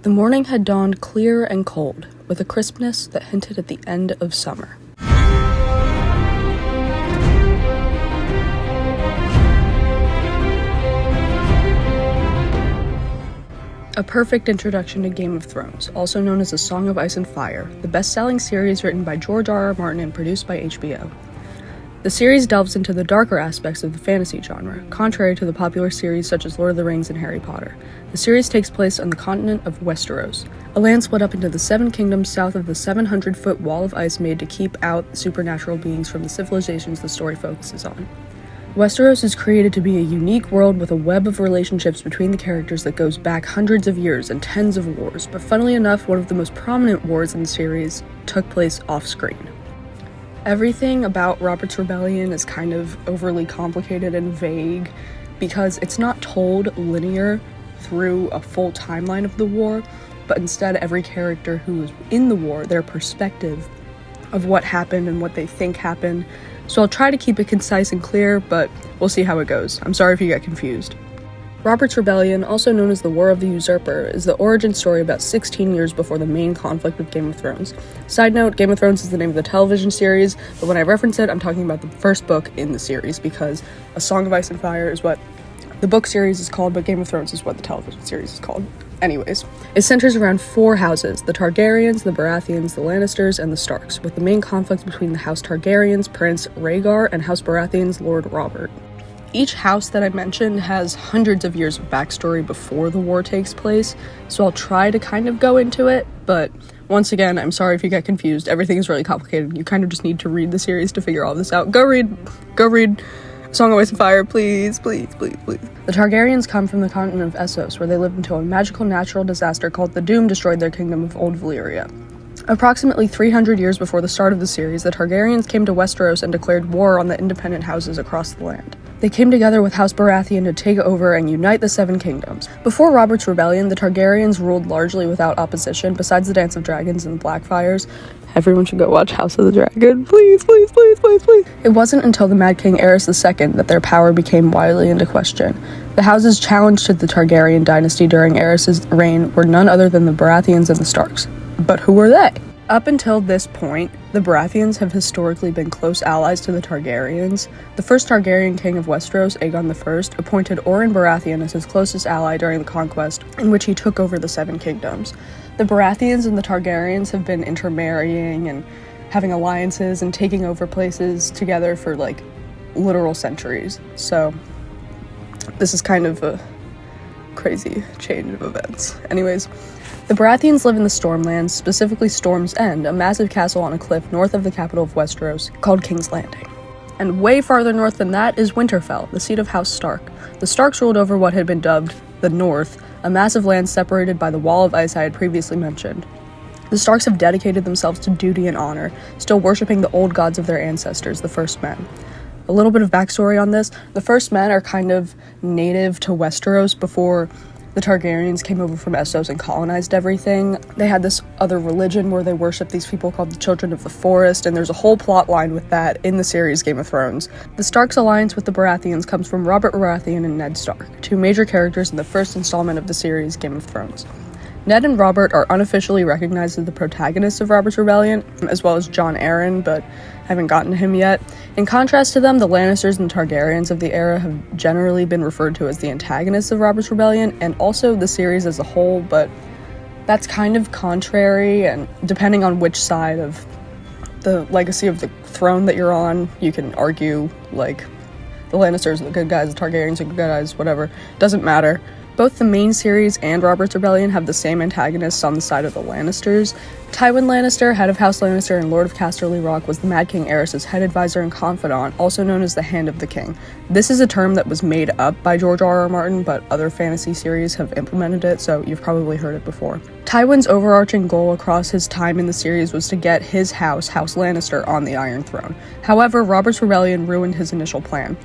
The morning had dawned clear and cold, with a crispness that hinted at the end of summer. A perfect introduction to Game of Thrones, also known as A Song of Ice and Fire, the best-selling series written by George R.R. Martin and produced by HBO. The series delves into the darker aspects of the fantasy genre, contrary to the popular series such as Lord of the Rings and Harry Potter. The series takes place on the continent of Westeros, a land split up into the Seven Kingdoms south of the 700-foot wall of ice made to keep out supernatural beings from the civilizations the story focuses on. Westeros is created to be a unique world with a web of relationships between the characters that goes back hundreds of years and tens of wars, but funnily enough, one of the most prominent wars in the series took place off-screen. Everything about Robert's Rebellion is kind of overly complicated and vague because it's not told linear through a full timeline of the war, but instead every character who was in the war, their perspective of what happened and what they think happened. So I'll try to keep it concise and clear, but we'll see how it goes. I'm sorry if you get confused. Robert's Rebellion, also known as the War of the Usurper, is the origin story about 16 years before the main conflict with Game of Thrones. Side note, Game of Thrones is the name of the television series, but when I reference it, I'm talking about the first book in the series, because A Song of Ice and Fire is what the book series is called, but Game of Thrones is what the television series is called. Anyways, it centers around four houses: the Targaryens, the Baratheons, the Lannisters, and the Starks, with the main conflict between the House Targaryen's Prince Rhaegar and House Baratheon's Lord Robert. Each house that I mentioned has hundreds of years of backstory before the war takes place, so I'll try to kind of go into it, but once again, I'm sorry if you get confused. Everything is really complicated. You kind of just need to read the series to figure all this out. Go read Song of Ice and Fire, please. The Targaryens come from the continent of Essos, where they lived until a magical natural disaster called the Doom destroyed their kingdom of Old Valyria. Approximately 300 years before the start of the series, the Targaryens came to Westeros and declared war on the independent houses across the land. They came together with House Baratheon to take over and unite the Seven Kingdoms. Before Robert's Rebellion, the Targaryens ruled largely without opposition, besides the Dance of Dragons and the Blackfires. Everyone should go watch House of the Dragon, please. It wasn't until the Mad King Aerys II that their power became widely into question. The houses challenged to the Targaryen dynasty during Aerys' reign were none other than the Baratheons and the Starks. But who were they? Up until this point, the Baratheons have historically been close allies to the Targaryens. The first Targaryen king of Westeros, Aegon I, appointed Oren Baratheon as his closest ally during the conquest, in which he took over the Seven Kingdoms. The Baratheons and the Targaryens have been intermarrying and having alliances and taking over places together for, literal centuries. So, this is kind of a crazy change of events. Anyways, the Baratheons live in the Stormlands, specifically Storm's End, a massive castle on a cliff north of the capital of Westeros, called King's Landing. And way farther north than that is Winterfell, the seat of House Stark. The Starks ruled over what had been dubbed the North, a massive land separated by the wall of ice I had previously mentioned. The Starks have dedicated themselves to duty and honor, still worshipping the old gods of their ancestors, the First Men. A little bit of backstory on this: the First Men are kind of native to Westeros before the Targaryens came over from Essos and colonized everything. They had this other religion where they worship these people called the Children of the Forest, and there's a whole plot line with that in the series Game of Thrones. The Starks' alliance with the Baratheons comes from Robert Baratheon and Ned Stark, two major characters in the first installment of the series Game of Thrones. Ned and Robert are unofficially recognized as the protagonists of Robert's Rebellion, as well as Jon Arryn, but haven't gotten to him yet. In contrast to them, the Lannisters and Targaryens of the era have generally been referred to as the antagonists of Robert's Rebellion, and also the series as a whole, but that's kind of contrary, and depending on which side of the legacy of the throne that you're on, you can argue, the Lannisters are the good guys, the Targaryens are the good guys, whatever. Doesn't matter. Both the main series and Robert's Rebellion have the same antagonists on the side of the Lannisters. Tywin Lannister, head of House Lannister and Lord of Casterly Rock, was the Mad King Aerys' head advisor and confidant, also known as the Hand of the King. This is a term that was made up by George R.R. Martin, but other fantasy series have implemented it, so you've probably heard it before. Tywin's overarching goal across his time in the series was to get his house, House Lannister, on the Iron Throne. However, Robert's Rebellion ruined his initial plan.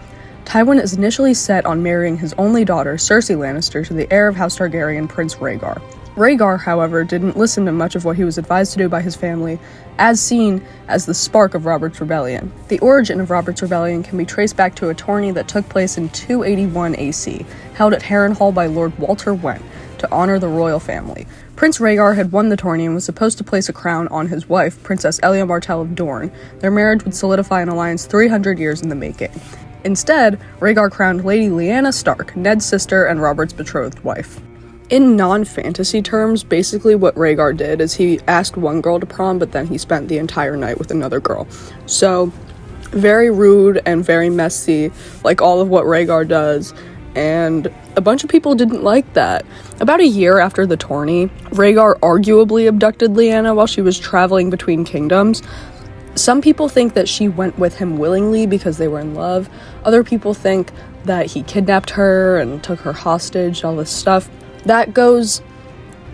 Tywin is initially set on marrying his only daughter, Cersei Lannister, to the heir of House Targaryen, Prince Rhaegar. Rhaegar, however, didn't listen to much of what he was advised to do by his family, as seen as the spark of Robert's Rebellion. The origin of Robert's Rebellion can be traced back to a tourney that took place in 281 AC, held at Harrenhal by Lord Walter Went, to honor the royal family. Prince Rhaegar had won the tourney and was supposed to place a crown on his wife, Princess Elia Martell of Dorne. Their marriage would solidify an alliance 300 years in the making. Instead, Rhaegar crowned Lady Lyanna Stark, Ned's sister and Robert's betrothed wife. In non-fantasy terms, basically what Rhaegar did is he asked one girl to prom, but then he spent the entire night with another girl. So, very rude and very messy, like all of what Rhaegar does, and a bunch of people didn't like that. About a year after the tourney, Rhaegar arguably abducted Lyanna while she was traveling between kingdoms. Some people think that she went with him willingly because they were in love. Other people think that he kidnapped her and took her hostage, all this stuff. That goes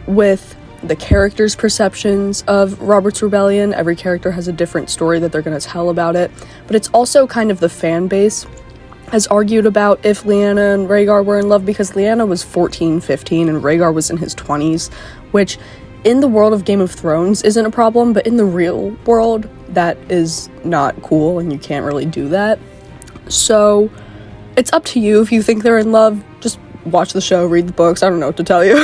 with the characters' perceptions of Robert's Rebellion. Every character has a different story that they're going to tell about it. But it's also kind of the fan base has argued about if Lyanna and Rhaegar were in love, because Lyanna was 14, 15, and Rhaegar was in his 20s, which in the world of Game of Thrones isn't a problem, but in the real world, that is not cool, and you can't really do that. So, it's up to you if you think they're in love. Just watch the show, read the books, I don't know what to tell you.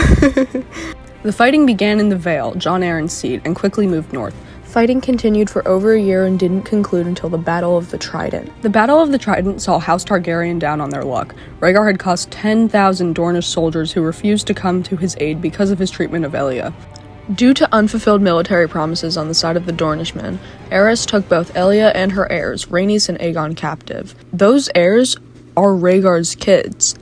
The fighting began in the Vale, Jon Arryn's seat, and quickly moved north. Fighting continued for over a year and didn't conclude until the Battle of the Trident. The Battle of the Trident saw House Targaryen down on their luck. Rhaegar had cost 10,000 Dornish soldiers who refused to come to his aid because of his treatment of Elia. Due to unfulfilled military promises on the side of the Dornishmen, Aerys took both Elia and her heirs, Rhaenys and Aegon, captive. Those heirs are Rhaegar's kids.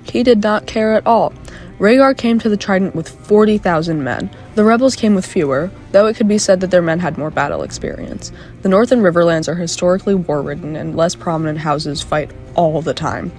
He did not care at all. Rhaegar came to the Trident with 40,000 men. The rebels came with fewer, though it could be said that their men had more battle experience. The North and Riverlands are historically war-ridden, and less prominent houses fight all the time.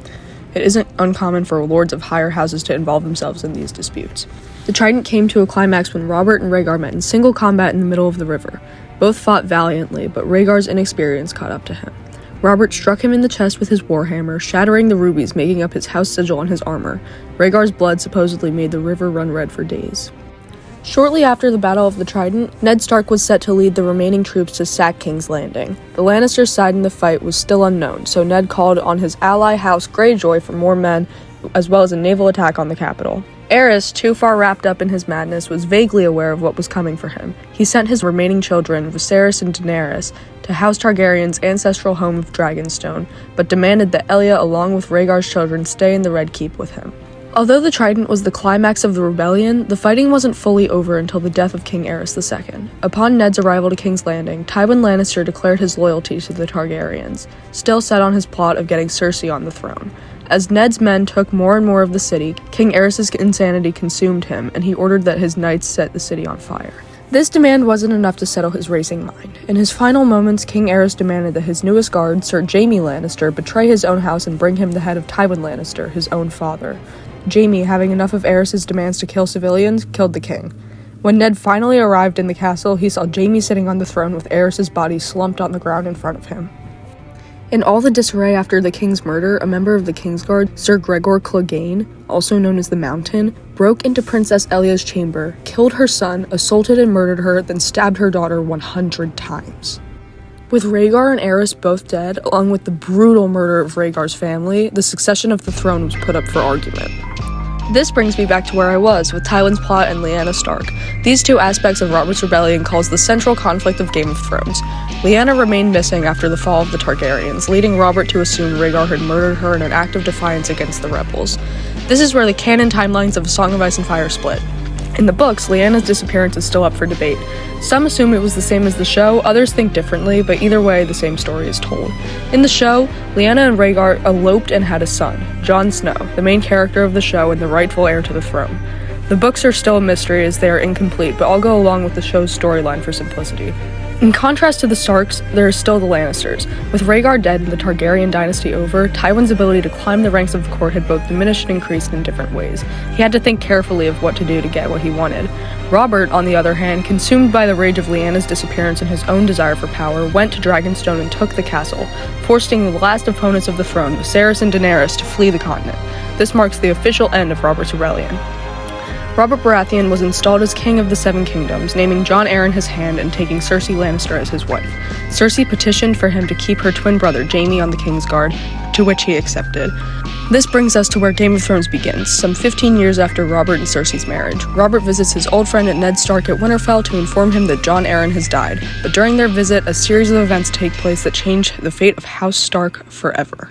It isn't uncommon for lords of higher houses to involve themselves in these disputes. The Trident came to a climax when Robert and Rhaegar met in single combat in the middle of the river. Both fought valiantly, but Rhaegar's inexperience caught up to him. Robert struck him in the chest with his warhammer, shattering the rubies making up his house sigil on his armor. Rhaegar's blood supposedly made the river run red for days. Shortly after the Battle of the Trident, Ned Stark was set to lead the remaining troops to sack King's Landing. The Lannisters' side in the fight was still unknown, so Ned called on his ally House Greyjoy for more men, as well as a naval attack on the capital. Aerys, too far wrapped up in his madness, was vaguely aware of what was coming for him. He sent his remaining children, Viserys and Daenerys, to House Targaryen's ancestral home of Dragonstone, but demanded that Elia, along with Rhaegar's children, stay in the Red Keep with him. Although the Trident was the climax of the rebellion, the fighting wasn't fully over until the death of King Aerys II. Upon Ned's arrival to King's Landing, Tywin Lannister declared his loyalty to the Targaryens, still set on his plot of getting Cersei on the throne. As Ned's men took more and more of the city, King Aerys' insanity consumed him, and he ordered that his knights set the city on fire. This demand wasn't enough to settle his racing mind. In his final moments, King Aerys demanded that his newest guard, Sir Jaime Lannister, betray his own house and bring him the head of Tywin Lannister, his own father. Jaime, having enough of Aerys' demands to kill civilians, killed the king. When Ned finally arrived in the castle, he saw Jaime sitting on the throne with Aerys' body slumped on the ground in front of him. In all the disarray after the king's murder, a member of the Kingsguard, Sir Gregor Clegane, also known as the Mountain, broke into Princess Elia's chamber, killed her son, assaulted and murdered her, then stabbed her daughter 100 times. With Rhaegar and Aerys both dead, along with the brutal murder of Rhaegar's family, the succession of the throne was put up for argument. This brings me back to where I was, with Tywin's plot and Lyanna Stark. These two aspects of Robert's Rebellion cause the central conflict of Game of Thrones. Lyanna remained missing after the fall of the Targaryens, leading Robert to assume Rhaegar had murdered her in an act of defiance against the rebels. This is where the canon timelines of A Song of Ice and Fire split. In the books, Lyanna's disappearance is still up for debate. Some assume it was the same as the show, others think differently, but either way, the same story is told. In the show, Lyanna and Rhaegar eloped and had a son, Jon Snow, the main character of the show and the rightful heir to the throne. The books are still a mystery as they are incomplete, but I'll go along with the show's storyline for simplicity. In contrast to the Starks, there is still the Lannisters. With Rhaegar dead and the Targaryen dynasty over, Tywin's ability to climb the ranks of the court had both diminished and increased in different ways. He had to think carefully of what to do to get what he wanted. Robert, on the other hand, consumed by the rage of Lyanna's disappearance and his own desire for power, went to Dragonstone and took the castle, forcing the last opponents of the throne, Viserys and Daenerys, to flee the continent. This marks the official end of Robert's Rebellion. Robert Baratheon was installed as King of the Seven Kingdoms, naming Jon Arryn his hand and taking Cersei Lannister as his wife. Cersei petitioned for him to keep her twin brother Jaime on the Kingsguard, to which he accepted. This brings us to where Game of Thrones begins, some 15 years after Robert and Cersei's marriage. Robert visits his old friend Ned Stark at Winterfell to inform him that Jon Arryn has died, but during their visit, a series of events take place that change the fate of House Stark forever.